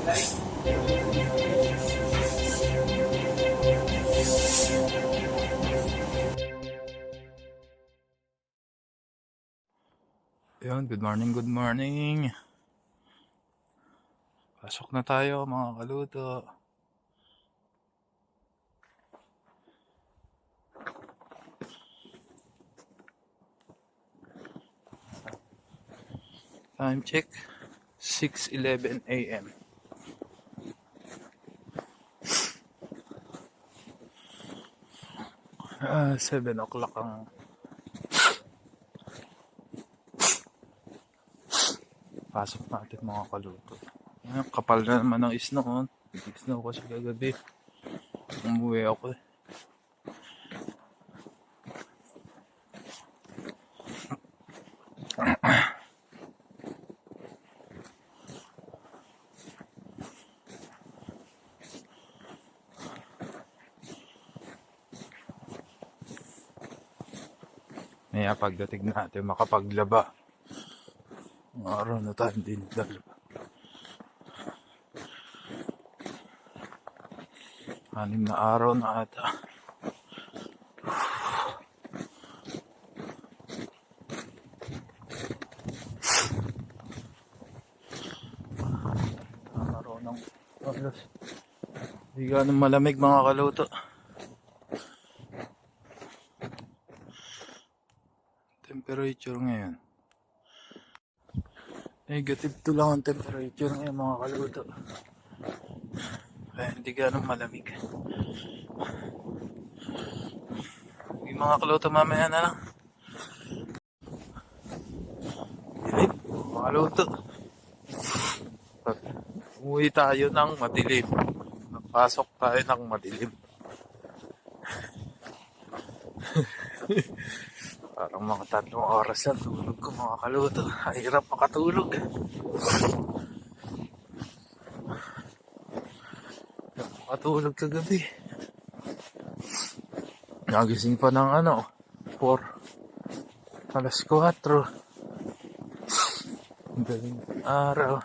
Yun, good morning, good morning. Pasok na tayo mga kaluto. Time check, 6:11 a.m. Ah, 7 o'clock ang pasok natin mga kaluto. Ay, kapal na naman ng snow. Snow kasi kagabi. Umuwi ako eh. Kaya pagdating natin makapaglaba. Mga araw na tayo hindi naglalaba. 6 na araw na ata. Araw ng alas. Hindi ganun malamig mga kaluto. Temperature ngayon. Negative 2 lang ang temperature ngayon mga kaluto. Kaya hindi ganun malamig. Yung mga kaluto mamaya na lang. Dilim, mga kaluto. Umuwi tayo ng madilim. Napasok tayo ng madilim. Parang mga 3 oras lang tulog ko mga kaluto. Hirap makatulog. Makatulog kagabi. Nagising pa ng 4. Alas 4. Ang galing araw.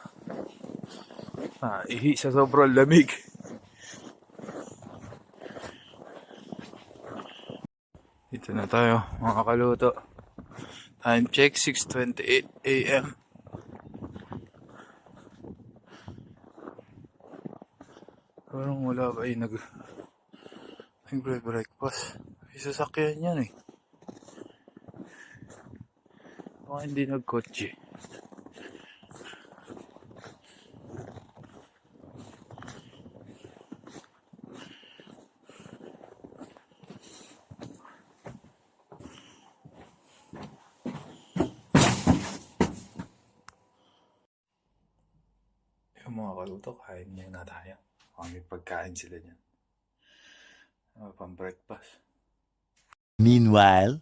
Ihi sa sobrang lamig. Dito na tayo mga kaluto. Time check 6:28 a.m. Parang wala ba nagbre-breakfast. May sasakyan yan eh. Baka hindi nagkotse. Yung mga kaluto, kain muna tayo. May pagkain sila dyan. Pang breakfast. Meanwhile,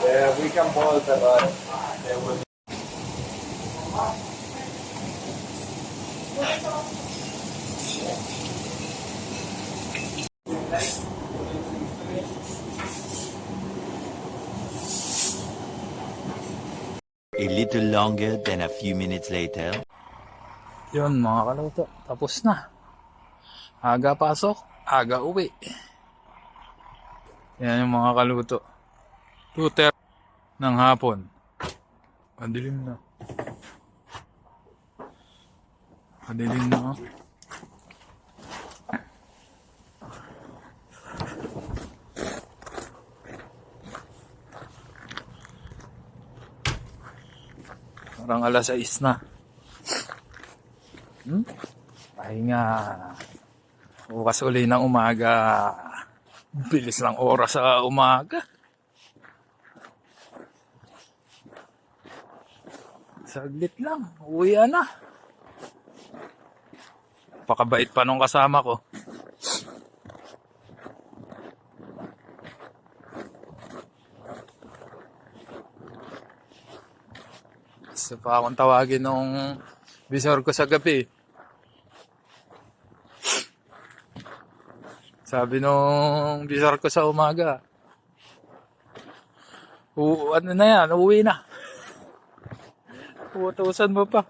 Yeah, we can boil the rice. There will a little longer than a few minutes later. Yun mga kaluto, tapos na. Aga pasok, aga uwi. Yan yung mga kaluto. 2:30 ng hapon. Madilim na. Madilim na. Parang alas 6 na. Pahinga. Bukas uli ng umaga. Bilis ng oras sa umaga. Saglit lang, uwi na. Pakabait pa nung kasama ko. Gusto pa akong tawagin nung bisor ko sa gabi. Sabi nung bisor ko sa umaga, ano na yan, uuwi na. Utusan mo pa.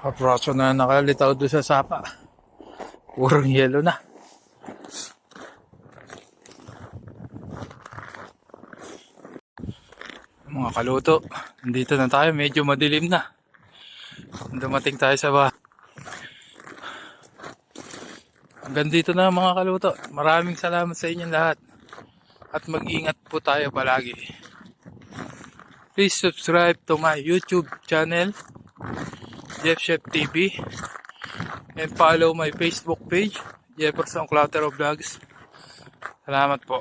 Kapraso na nakalitaw doon sa sapa. Purong yelo na. Mga kaluto, nandito na tayo, medyo madilim na. Dumating tayo sa bahay. Hanggang dito na mga kaluto. Maraming salamat sa inyong lahat. At mag-ingat po tayo palagi. Please subscribe to my YouTube channel, Jeff Chef TV. And follow my Facebook page, Jefferson Clutter Vlogs. Salamat po.